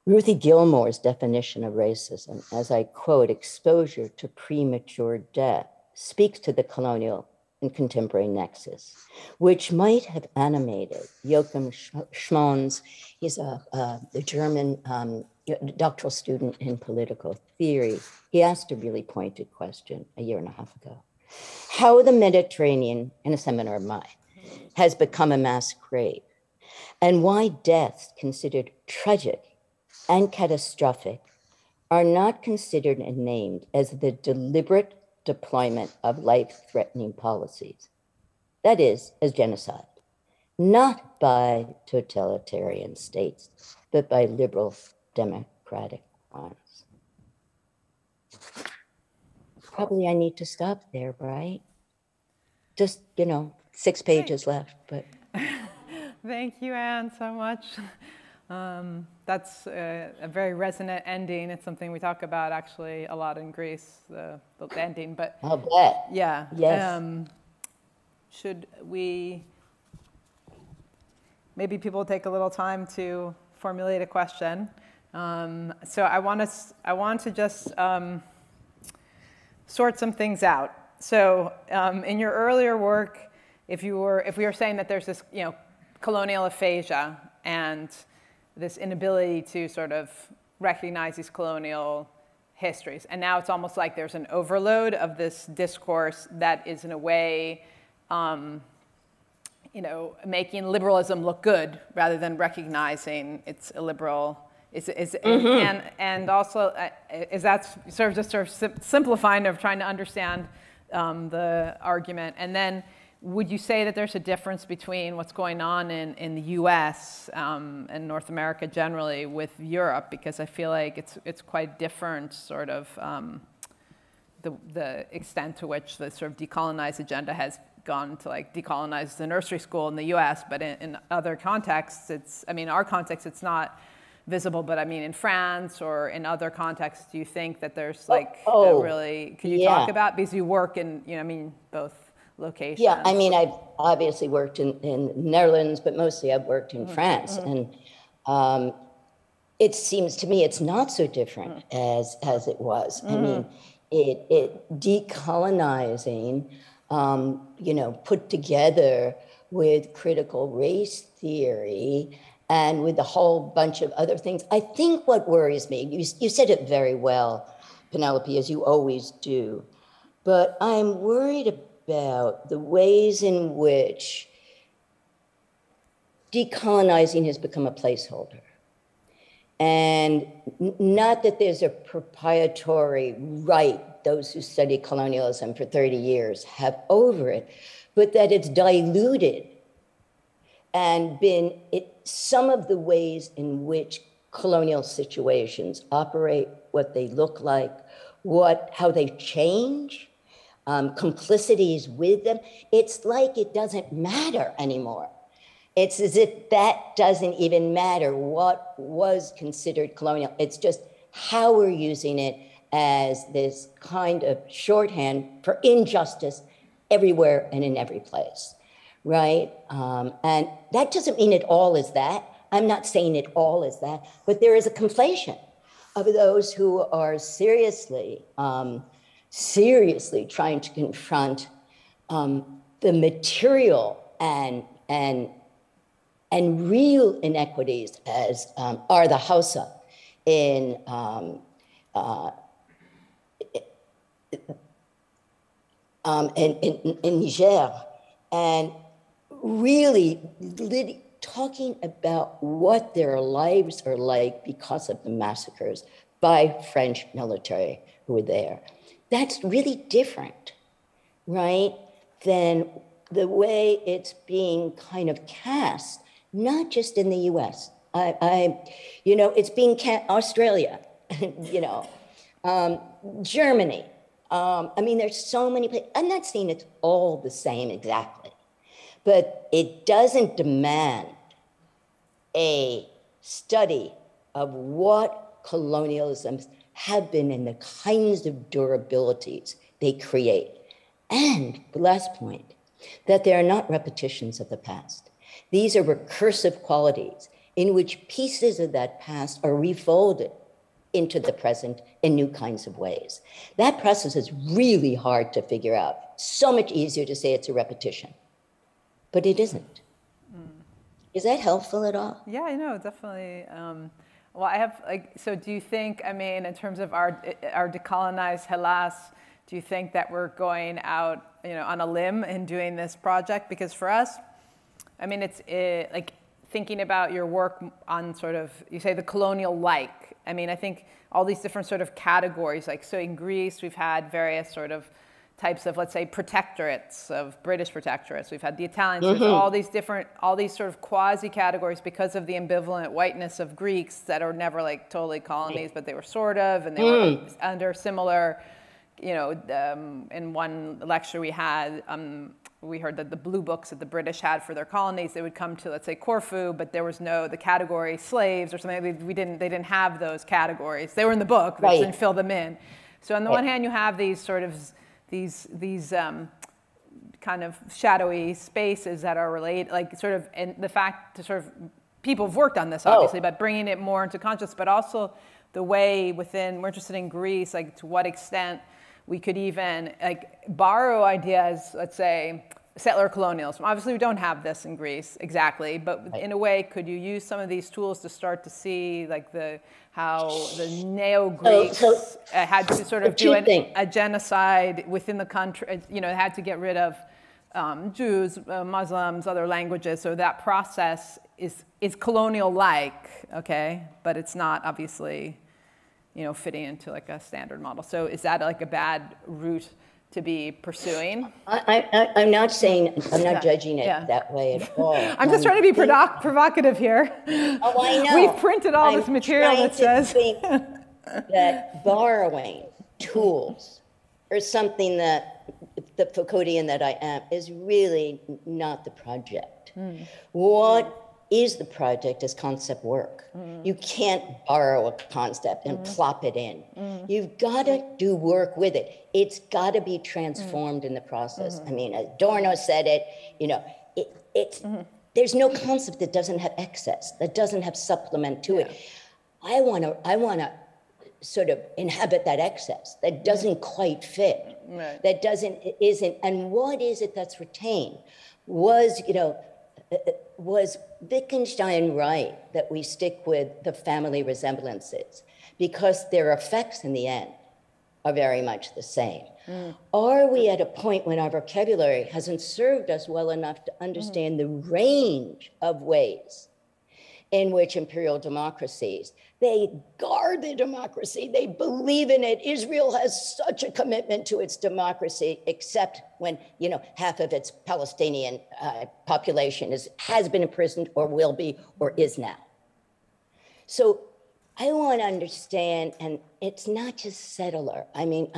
Ruthie Gilmore's definition of racism, as I quote, exposure to premature death, speaks to the colonial and contemporary nexus, which might have animated Joachim Schmons. He's a German doctoral student in political theory. He asked a really pointed question a year and a half ago. How the Mediterranean, in a seminar of mine, has become a mass grave, and why deaths considered tragic and catastrophic are not considered and named as the deliberate deployment of life-threatening policies. That is, as genocide, not by totalitarian states, but by liberal democratic ones. Probably I need to stop there, right? Just, 6 pages left, but. Thank you, Anne, so much. That's a very resonant ending. It's something we talk about actually a lot in Greece, the ending. But I'll bet. Yeah. Yes. Should we? Maybe people take a little time to formulate a question. So I want to just sort some things out. So in your earlier work, if we were saying that there's this, colonial aphasia, and this inability to sort of recognize these colonial histories. And now it's almost like there's an overload of this discourse that is in a way, making liberalism look good rather than recognizing it's illiberal. And also, is that sort of simplifying of trying to understand the argument? And then would you say that there's a difference between what's going on in the US and North America generally with Europe? Because I feel like it's quite different sort of the extent to which the sort of decolonize agenda has gone to like decolonize the nursery school in the US, but in other contexts, our context, it's not visible, but I mean, in France or in other contexts, do you think that there's like really, can you talk about, because you work in, both locations? Yeah, I've obviously worked in the Netherlands, but mostly I've worked in France. And it seems to me it's not so different as it was. I mean, it decolonizing, put together with critical race theory and with a whole bunch of other things. I think what worries me, you said it very well, Penelope, as you always do, but I'm worried about the ways in which decolonizing has become a placeholder. And not that there's a proprietary right those who study colonialism for 30 years have over it, but that it's diluted and been some of the ways in which colonial situations operate, what they look like, how they change, complicities with them. It's like it doesn't matter anymore. It's as if that doesn't even matter what was considered colonial. It's just how we're using it as this kind of shorthand for injustice everywhere and in every place, right? And that doesn't mean it all is that. I'm not saying it all is that, but there is a conflation of those who are seriously trying to confront the material and real inequities as are the Hausa in Niger, and really talking about what their lives are like because of the massacres by French military who were there. That's really different, right, than the way it's being kind of cast, not just in the US. It's being cast, Australia, Germany. There's so many places. I'm not saying it's all the same exactly, but it doesn't demand a study of what colonialisms have been and the kinds of durabilities they create. And the last point, that they are not repetitions of the past. These are recursive qualities in which pieces of that past are refolded into the present in new kinds of ways. That process is really hard to figure out. So much easier to say it's a repetition, but it isn't. Is that helpful at all? Yeah, I know, definitely. Well, I have so do you think, in terms of our decolonized Hellas, do you think that we're going out, on a limb in doing this project? Because for us, it's like thinking about your work on sort of, you say the colonial-like. I think all these different sort of categories, so in Greece, we've had various sort of types of, let's say, protectorates, of British protectorates. We've had the Italians, there's all these sort of quasi-categories because of the ambivalent whiteness of Greeks that are never totally colonies, but they were sort of, and they were under similar, in one lecture we had, we heard that the blue books that the British had for their colonies, they would come to, let's say, Corfu, but there was the category slaves or something. They didn't have those categories. They were in the book, they didn't fill them in. So on the one hand, you have these sort of, these kind of shadowy spaces that are related, and the fact to sort of, people have worked on this, obviously, but bringing it more into conscious, but also the way we're interested in Greece, to what extent we could even borrow ideas, let's say, settler colonialism. Obviously, we don't have this in Greece exactly, but Right. in a way, could you use some of these tools to start to see like how the neo-Greeks had to sort of do a genocide within the country, had to get rid of Jews, Muslims, other languages. So that process is colonial-like, okay, but it's not obviously, fitting into like a standard model. So is that like a bad route to be pursuing? I'm not judging it that way at all. I'm just trying to be provocative here. Oh, I know. We've printed all this material that says that borrowing tools or something that the Foucauldian that I am is really not the project. What is the project is concept work. You can't borrow a concept and plop it in. You've got to do work with it. It's got to be transformed in the process. I mean, Adorno said it, there's no concept that doesn't have excess, that doesn't have supplement to it. I want to sort of inhabit that excess that doesn't quite fit, that isn't, and what is it that's retained? Was Wittgenstein right that we stick with the family resemblances because their effects in the end are very much the same? Are we at a point when our vocabulary hasn't served us well enough to understand the range of ways in which imperial democracies, they guard their democracy, they believe in it. Israel has such a commitment to its democracy, except when, half of its Palestinian population has been imprisoned or will be or is now. So I want to understand, and it's not just settler. I mean,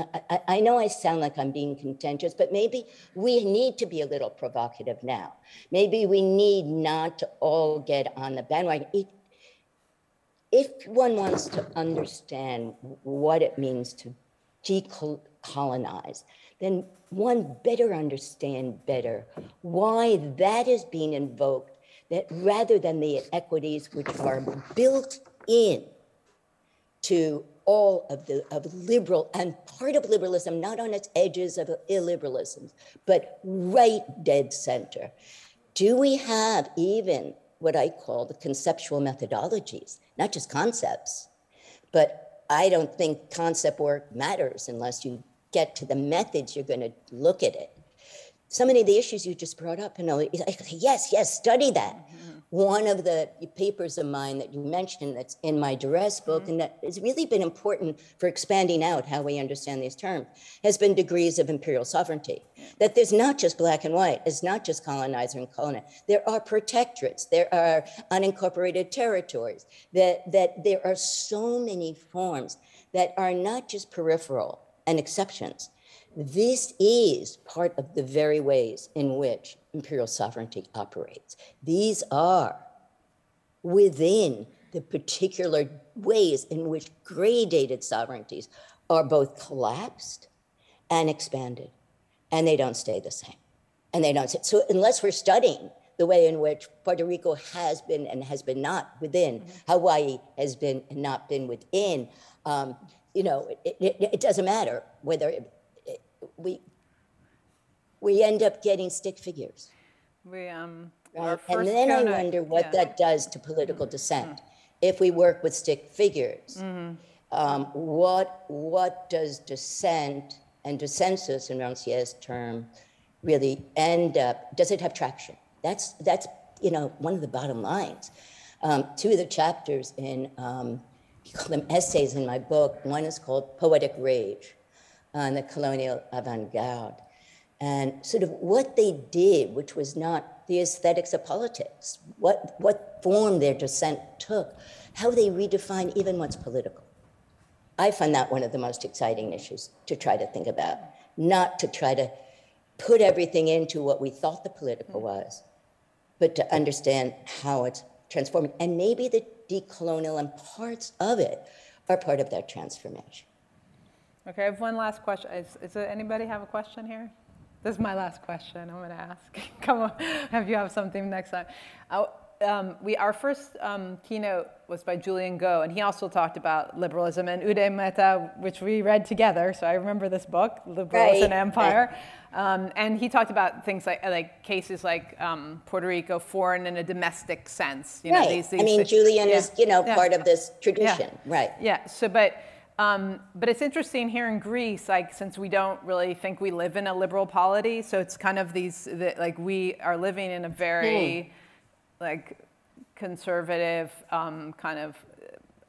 I know I sound like I'm being contentious, but maybe we need to be a little provocative now. Maybe we need not to all get on the bandwagon. If one wants to understand what it means to decolonize, then one better understand why that is being invoked, that rather than the inequities which are built in to all of liberal and part of liberalism, not on its edges of illiberalism, but right dead center. Do we have even what I call the conceptual methodologies, not just concepts, but I don't think concept work matters unless you get to the methods you're going to look at it. So many of the issues you just brought up, yes, study that. One of the papers of mine that you mentioned that's in my duress book, and that has really been important for expanding out how we understand these terms, has been degrees of imperial sovereignty. That there's not just black and white, it's not just colonizer and colonized. There are protectorates, there are unincorporated territories, that there are so many forms that are not just peripheral and exceptions. This is part of the very ways in which imperial sovereignty operates. These are within the particular ways in which gradated sovereignties are both collapsed and expanded, and they don't stay the same. And they don't stay. So unless we're studying the way in which Puerto Rico has been and has been not within, Hawaii has been and not been within, it doesn't matter whether we end up getting stick figures. Right? And then I wonder what that does to political dissent. If we work with stick figures, what does dissent and dissensus, in Rancière's term, really end up? Does it have traction? That's one of the bottom lines. Two of the chapters in you call them essays in my book. One is called Poetic Rage on the colonial avant-garde. And sort of what they did, which was not the aesthetics of politics, what form their dissent took, how they redefined even what's political. I find that one of the most exciting issues to try to think about, not to try to put everything into what we thought the political was, but to understand how it's transforming. And maybe the decolonial and parts of it are part of that transformation. Okay, I have one last question. Is there anybody have a question here? This is my last question I'm going to ask. Come on, if you have something next time. our first keynote was by Julian Go, and he also talked about liberalism and Ude Mehta, which we read together. So I remember this book, Liberalism and Empire. And he talked about things like cases like Puerto Rico, foreign in a domestic sense. You know, these, I mean, Julian is, part of this tradition, right? Yeah. So, but it's interesting here in Greece, like, since we don't really think we live in a liberal polity, so it's kind of like we are living in a very like conservative kind of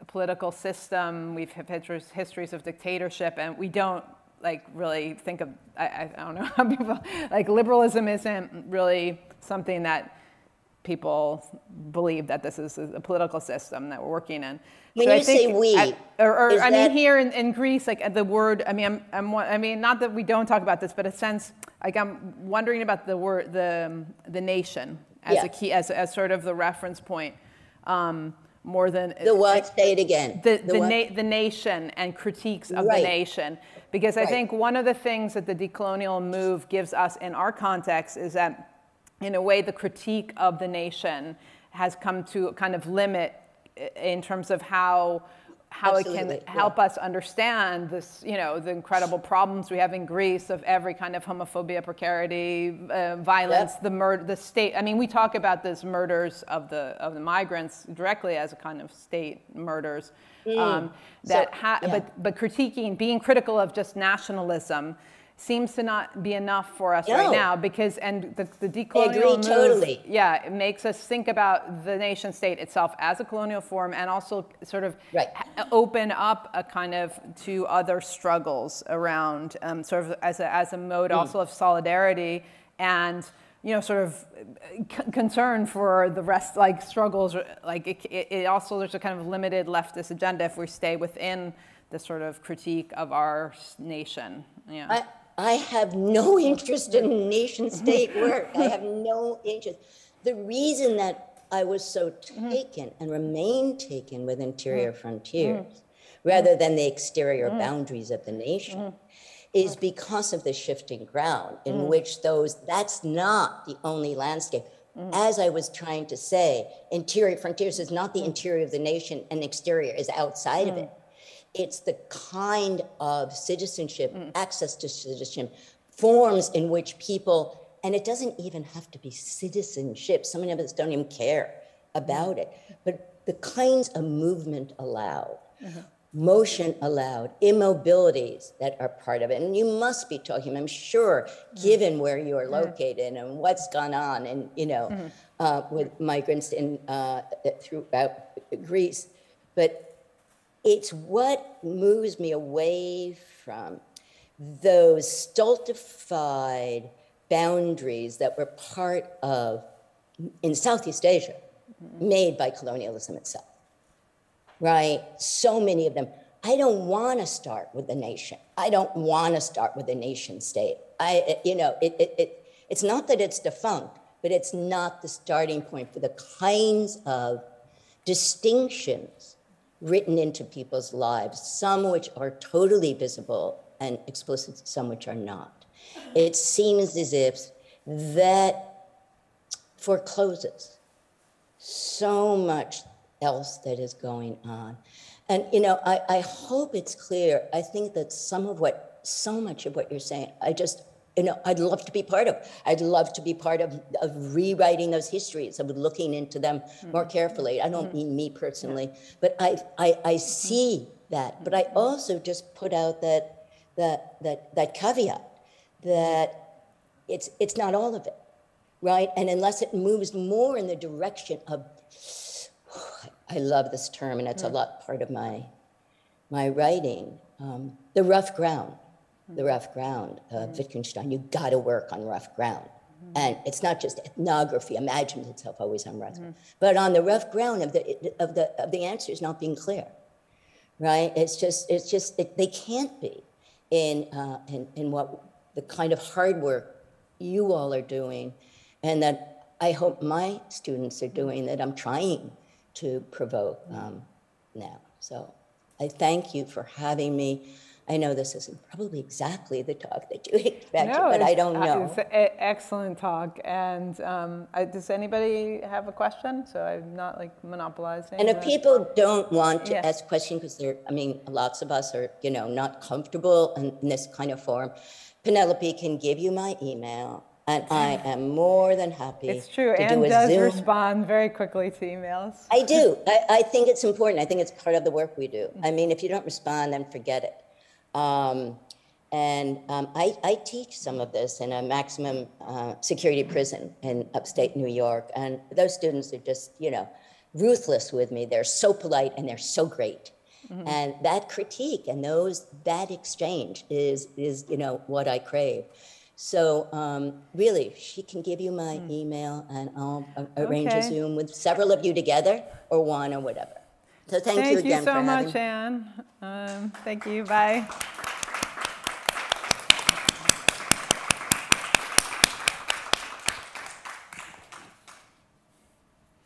political system. We've had histories of dictatorship, and we don't like really think of, I don't know how people, like liberalism isn't really something that people believe that this is a political system that we're working in. When you say we, I mean, here in Greece, like the word, I mean, not that we don't talk about this, but a sense, like I'm wondering about the word, the nation as a key, as sort of the reference point, more than the what? Say it again. The nation and critiques of the nation, because I think one of the things that the decolonial move gives us in our context is that, in a way, the critique of the nation has come to kind of limit in terms of how it can help us understand this, the incredible problems we have in Greece of every kind of homophobia, precarity, violence, the state. I mean, we talk about this murders of the migrants directly as a kind of state murders. But critiquing, being critical of just nationalism seems to not be enough for us right now, because the decolonial move, it makes us think about the nation state itself as a colonial form, and also sort of open up a kind of to other struggles around sort of as a mode also of solidarity and sort of concern for the rest, like struggles, like it also, there's a kind of limited leftist agenda if we stay within the sort of critique of our nation. I have no interest in nation state work. I have no interest. The reason that I was so taken and remain taken with interior frontiers rather than the exterior boundaries of the nation is because of the shifting ground in which that's not the only landscape. As I was trying to say, interior frontiers is not the interior of the nation, and exterior is outside of it. It's the kind of citizenship, access to citizenship, forms in which people, and it doesn't even have to be citizenship. Some of us don't even care about it, but the kinds of movement allowed, motion allowed, immobilities that are part of it. And you must be talking, I'm sure, given where you are located and what's gone on, and with migrants throughout Greece, but it's what moves me away from those stultified boundaries that were part of, in Southeast Asia, made by colonialism itself, right? So many of them. I don't want to start with the nation. I don't want to start with a nation state. It's not that it's defunct, but it's not the starting point for the kinds of distinctions written into people's lives, some which are totally visible and explicit, some which are not. It seems as if that forecloses so much else that is going on. And, I hope it's clear. I think that so much of what you're saying, I'd love to be part of. I'd love to be part of rewriting those histories, of looking into them more carefully. I don't mean me personally, but I see that. But I also just put out that caveat that it's not all of it, right? And unless it moves more in the direction of, I love this term, and it's a lot part of my writing, the rough ground. The rough ground of Wittgenstein. You got to work on rough ground, and it's not just ethnography imagines itself always on rough ground, but on the rough ground of the answers not being clear, right? They can't be in what the kind of hard work you all are doing, and that I hope my students are doing, that I'm trying to provoke now. So I thank you for having me. I know this isn't probably exactly the talk that you expected, No, but I don't know. It's an excellent talk. And does anybody have a question? So I'm not like monopolizing. And if people don't want to Yeah. ask questions because they're, I mean, lots of us are, you know, not comfortable in this kind of forum, Penelope can give you my email, and I am more than happy It's true. to Anne do a does Zoom. respond very quickly to emails. I do. I think it's important. I think it's part of the work we do. I mean, if you don't respond, then forget it. I teach some of this in a maximum security prison in upstate New York. And those students are just, you know, ruthless with me. They're so polite and they're so great. Mm-hmm. And that critique and that exchange is, you know, what I crave. So really, she can give you my email and I'll arrange a Zoom with several of you together or one or whatever. So thank you again for having me. Thank you so much, Anne. Thank you. Bye.